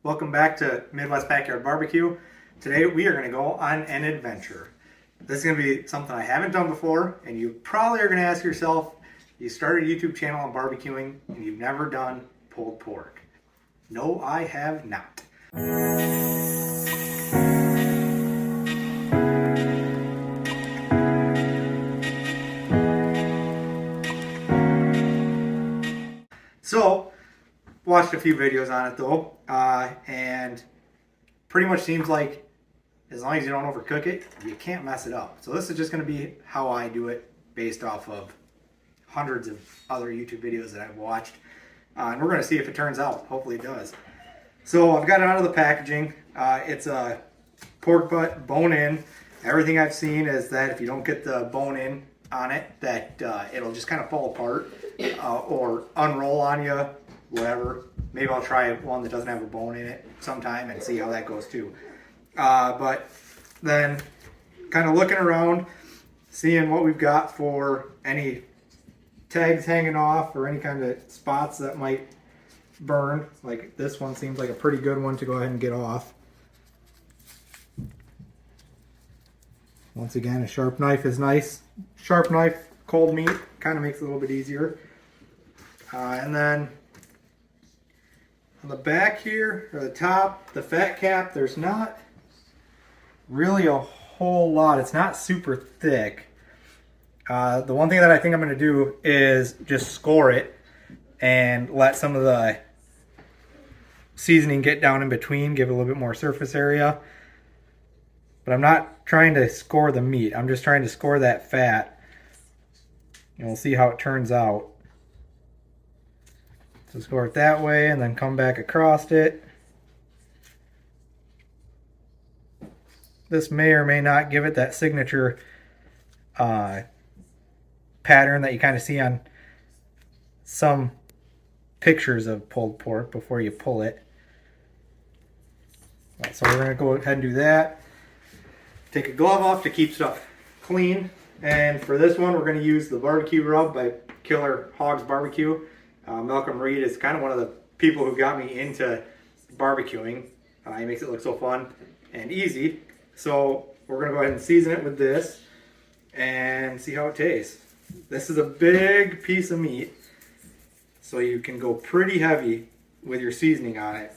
Welcome back to Midwest Backyard Barbecue. Today we are going to go on an adventure. This is going to be something I haven't done before, and you probably are going to ask yourself, you started a YouTube channel on barbecuing and you've never done pulled pork. No, I have not. So, watched a few videos on it though, and pretty much seems like as long as you don't overcook it, you can't mess it up. So this is just going to be how I do it based off of hundreds of other YouTube videos that I've watched. And we're going to see if it turns out. Hopefully it does. So I've got it out of the packaging. It's a pork butt bone in. Everything I've seen is that if you don't get the bone in on it, that it'll just kind of fall apart or unroll on you, whatever. Maybe I'll try one that doesn't have a bone in it sometime and see how that goes too. But then kind of looking around, seeing what we've got for any tags hanging off or any kind of spots that might burn. Like this one seems like a pretty good one to go ahead and get off. Once again, a sharp knife is nice. Sharp knife, cold meat, kind of makes it a little bit easier. And then on the back here, or the top, the fat cap, there's not really a whole lot. It's not super thick. The one thing that I think I'm going to do is just score it and let some of the seasoning get down in between, give it a little bit more surface area. But I'm not trying to score the meat. I'm just trying to score that fat. And we'll see how it turns out. So score it that way and then come back across it. This may or may not give it that signature pattern that you kind of see on some pictures of pulled pork before you pull it. Right, so we're going to go ahead and do that. Take a glove off to keep stuff clean. And for this one, we're going to use the barbecue rub by Killer Hogs Barbecue. Malcolm Reed is kind of one of the people who got me into barbecuing. He makes it look so fun and easy. So we're going to go ahead and season it with this and see how it tastes. This is a big piece of meat, so you can go pretty heavy with your seasoning on it.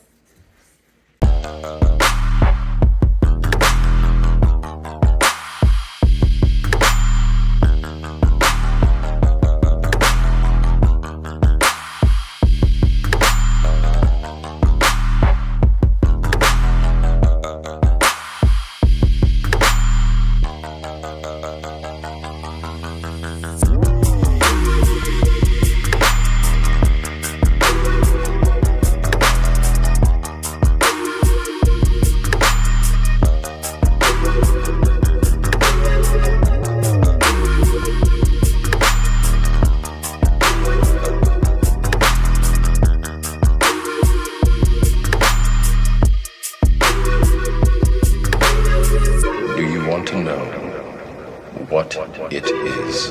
To know what it is.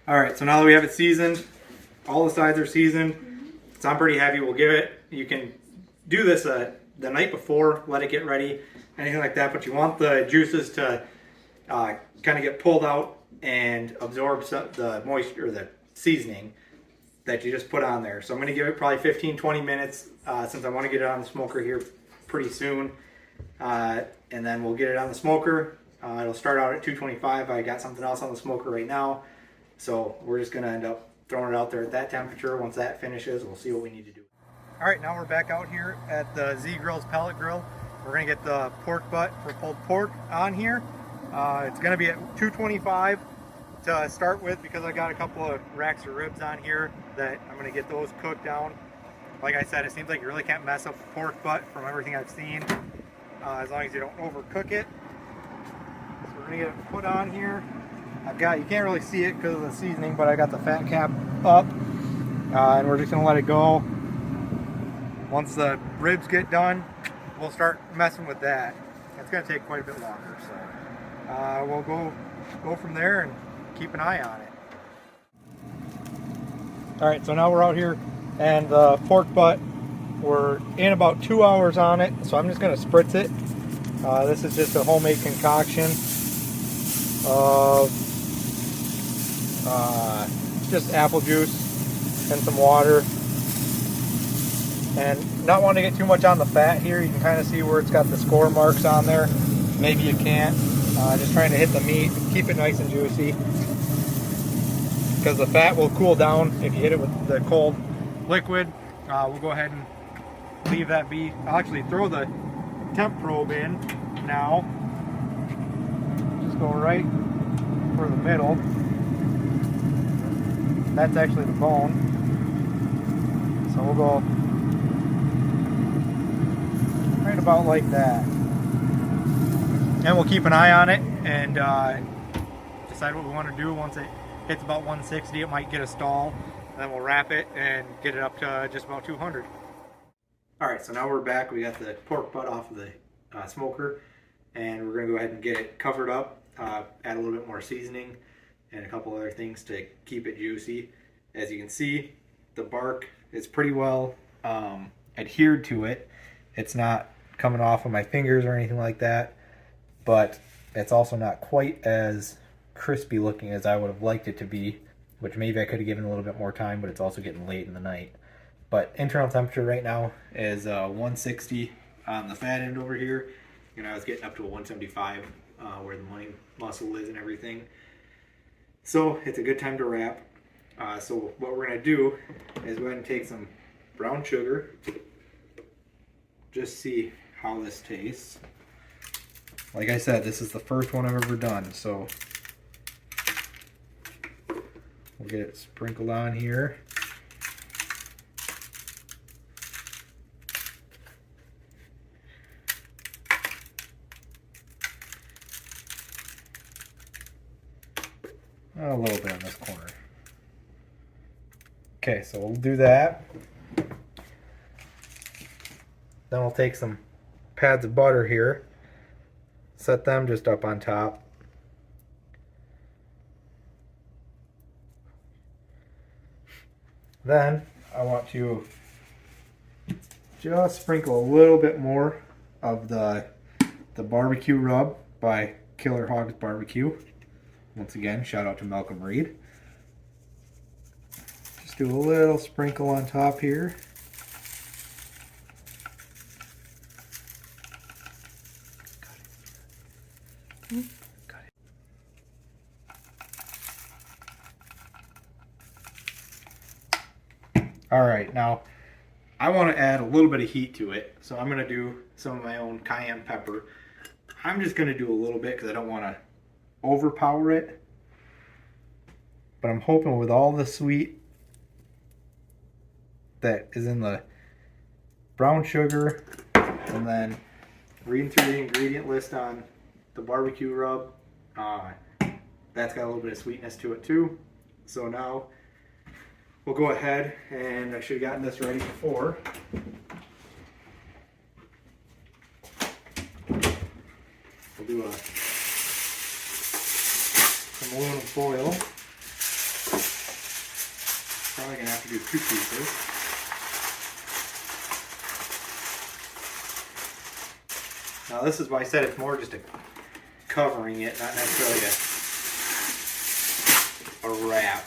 Alright, so now that we have it seasoned, all the sides are seasoned, it's on pretty heavy. We'll give it, you can do this the night before, let it get ready, anything like that, but you want the juices to kind of get pulled out and absorb the moisture, or the seasoning that you just put on there. So I'm going to give it probably 15-20 minutes since I want to get it on the smoker here pretty soon. And then we'll get it on the smoker. It'll start out at 225. I got something else on the smoker right now. So we're just going to end up throwing it out there at that temperature. Once that finishes, we'll see what we need to do. All right, now we're back out here at the Z Grill's pellet grill. We're going to get the pork butt for pulled pork on here. It's going to be at 225 to start with because I got a couple of racks of ribs on here that I'm going to get those cooked down. Like I said, it seems like you really can't mess up pork butt from everything I've seen. As long as you don't overcook it. So we're gonna get it put on here. You can't really see it because of the seasoning, but I got the fat cap up. And we're just gonna let it go. Once the ribs get done, we'll start messing with that. It's gonna take quite a bit longer, so we'll go from there and keep an eye on it. All right, so now we're out here and the pork butt We're in about 2 hours on it, so I'm just going to spritz it. This is just a homemade concoction of just apple juice and some water. And not wanting to get too much on the fat here, you can kind of see where it's got the score marks on there. Maybe you can't. Just trying to hit the meat, keep it nice and juicy. Because the fat will cool down if you hit it with the cold liquid. We'll go ahead and leave that be. I'll actually throw the temp probe in now. Just go right for the middle. That's actually the bone. So we'll go right about like that. And we'll keep an eye on it and decide what we want to do. Once it hits about 160, it might get a stall. And then we'll wrap it and get it up to just about 200. Alright, so now we're back. We got the pork butt off of the smoker. And we're going to go ahead and get it covered up. Add a little bit more seasoning and a couple other things to keep it juicy. As you can see, the bark is pretty well adhered to it. It's not coming off of my fingers or anything like that, but it's also not quite as crispy looking as I would have liked it to be, which maybe I could have given a little bit more time, but it's also getting late in the night. But internal temperature right now is 160 on the fat end over here. You know, I was getting up to a 175 where the money muscle is and everything. So it's a good time to wrap. So what we're going to do is go ahead and take some brown sugar. Just see how this tastes. Like I said, this is the first one I've ever done, so we'll get it sprinkled on here. A little bit in this corner. Okay, so we'll do that. Then we'll take some pads of butter here, set them just up on top. Then I want to just sprinkle a little bit more of the barbecue rub by Killer Hogs Barbecue. Once again, shout out to Malcolm Reed. Just do a little sprinkle on top here. Alright, now I want to add a little bit of heat to it, so I'm going to do some of my own cayenne pepper. I'm just going to do a little bit because I don't want to overpower it, but I'm hoping with all the sweet that is in the brown sugar, and then reading through the ingredient list on the barbecue rub, that's got a little bit of sweetness to it too. So now we'll go ahead, and I should have gotten this ready before. We'll do some aluminum foil. Probably gonna have to do 2 pieces. Now this is why I said it's more just a covering it, not necessarily a wrap.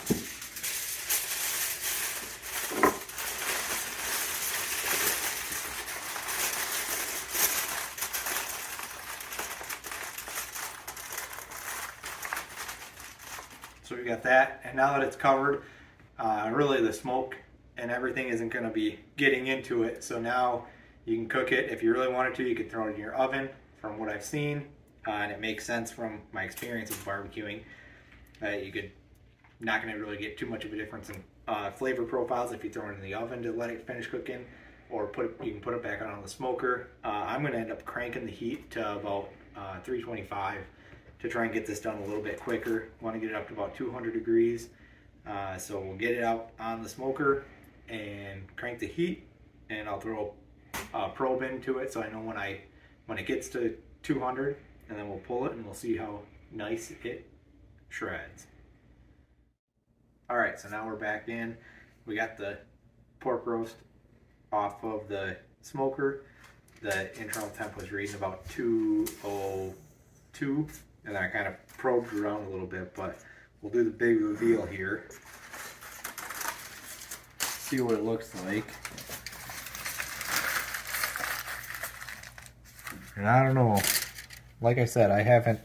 So we got that, and now that it's covered, really the smoke and everything isn't going to be getting into it. So now you can cook it. If you really wanted to, you could throw it in your oven, from what I've seen, and it makes sense from my experience with barbecuing. You could not going to really get too much of a difference in flavor profiles if you throw it in the oven to let it finish cooking, or you can put it back on the smoker. I'm going to end up cranking the heat to about 325 to try and get this done a little bit quicker. Want to get it up to about 200 degrees. So we'll get it out on the smoker and crank the heat, and I'll throw a probe into it so I know when it gets to 200, and then we'll pull it and we'll see how nice it shreds. Alright, so now we're back in. We got the pork roast off of the smoker, the internal temp was reading about 202, and then I kind of probed around a little bit, but we'll do the big reveal here. See what it looks like. And I don't know, like I said, I haven't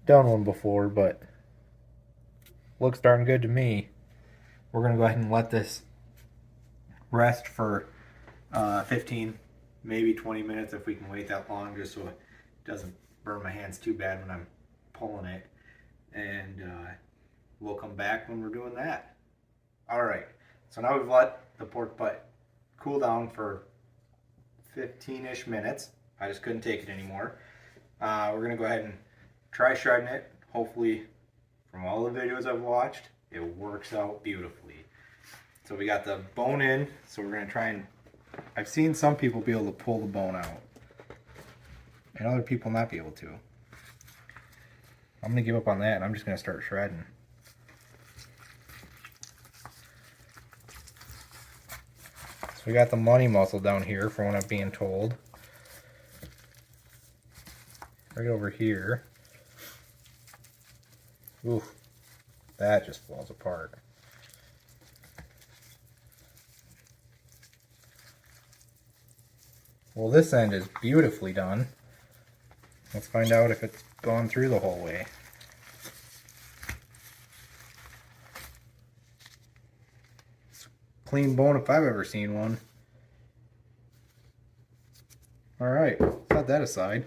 done one before, but looks darn good to me. We're gonna go ahead and let this rest for 15, maybe 20 minutes if we can wait that long, just so it doesn't burn my hands too bad when I'm pulling it. And we'll come back when we're doing that. Alright, so now we've let the pork butt cool down for 15-ish minutes. I just couldn't take it anymore. We're gonna go ahead and try shredding it. Hopefully, from all the videos I've watched, it works out beautifully. So we got the bone in, so we're gonna try and, I've seen some people be able to pull the bone out, and other people not be able to. I'm gonna give up on that, and I'm just gonna start shredding. So we got the money muscle down here from what I'm being told. Right over here. Oof, that just falls apart. Well, this end is beautifully done. Let's find out if it's gone through the whole way. It's a clean bone if I've ever seen one. Alright, set that aside.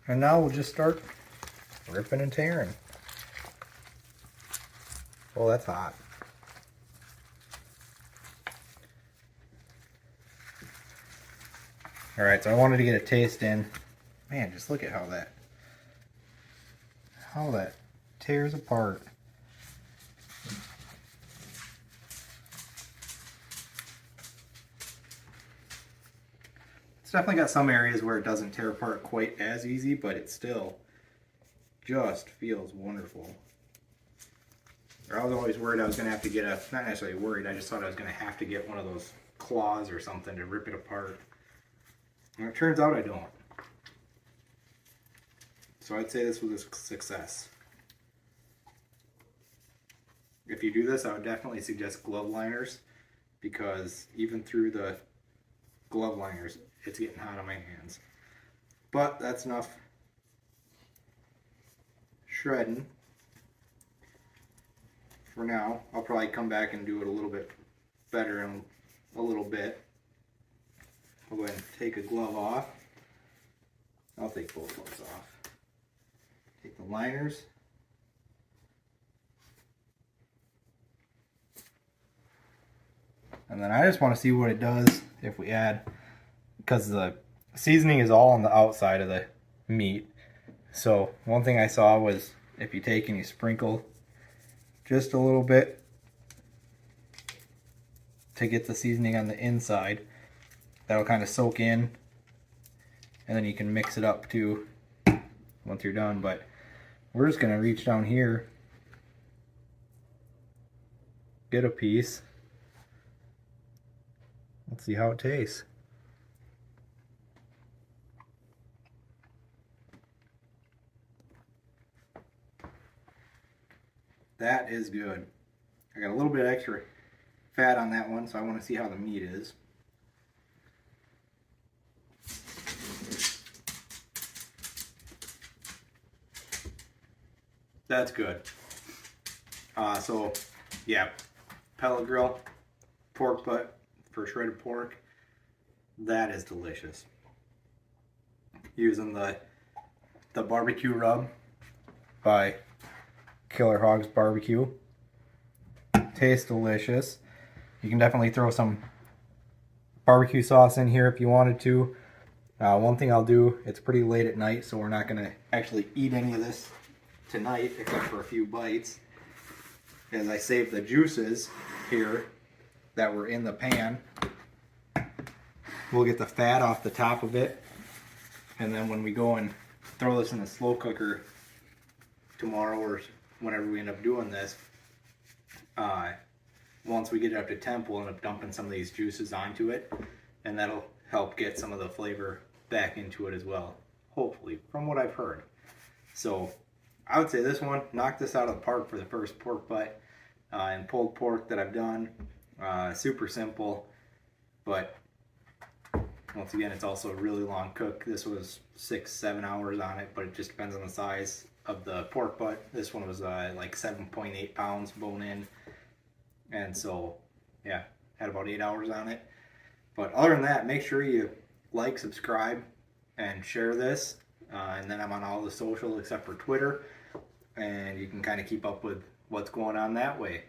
And now we'll just start ripping and tearing. Oh, that's hot. Alright, so I wanted to get a taste in. Man, just look at how that tears apart. It's definitely got some areas where it doesn't tear apart quite as easy, but it still just feels wonderful. I was always worried I was going to have to get a, not necessarily worried, I just thought I was going to have to get one of those claws or something to rip it apart. And it turns out I don't. So I'd say this was a success. If you do this, I would definitely suggest glove liners, because even through the glove liners, it's getting hot on my hands. But that's enough shredding for now. I'll probably come back and do it a little bit better in a little bit. I'll go ahead and take a glove off. I'll take both gloves off. Take the liners. And then I just want to see what it does if we add, because the seasoning is all on the outside of the meat. So one thing I saw was if you take and you sprinkle just a little bit to get the seasoning on the inside, that'll kind of soak in, and then you can mix it up too once you're done. But we're just going to reach down here, get a piece. Let's see how it tastes. That is good. I got a little bit extra fat on that one, so I want to see how the meat is. That's good. So yeah, pellet grill, pork butt for shredded pork. That is delicious. Using the barbecue rub by Killer Hogs Barbecue. Tastes delicious. You can definitely throw some barbecue sauce in here if you wanted to. One thing I'll do, it's pretty late at night, so we're not going to actually eat any of this tonight except for a few bites, as I save the juices here that were in the pan. We'll get the fat off the top of it, and then when we go and throw this in the slow cooker tomorrow or whenever we end up doing this, once we get it up to temp, we'll end up dumping some of these juices onto it, and that'll help get some of the flavor back into it as well, hopefully, from what I've heard. So I would say this one knocked this out of the park for the first pork butt and pulled pork that I've done. Super simple, but once again, it's also a really long cook. This was 6-7 hours on it, but it just depends on the size of the pork butt. This one was like 7.8 pounds bone in, and so yeah, had about 8 hours on it. But other than that, make sure you like, subscribe, and share this. And then I'm on all the social except for Twitter, and you can kind of keep up with what's going on that way.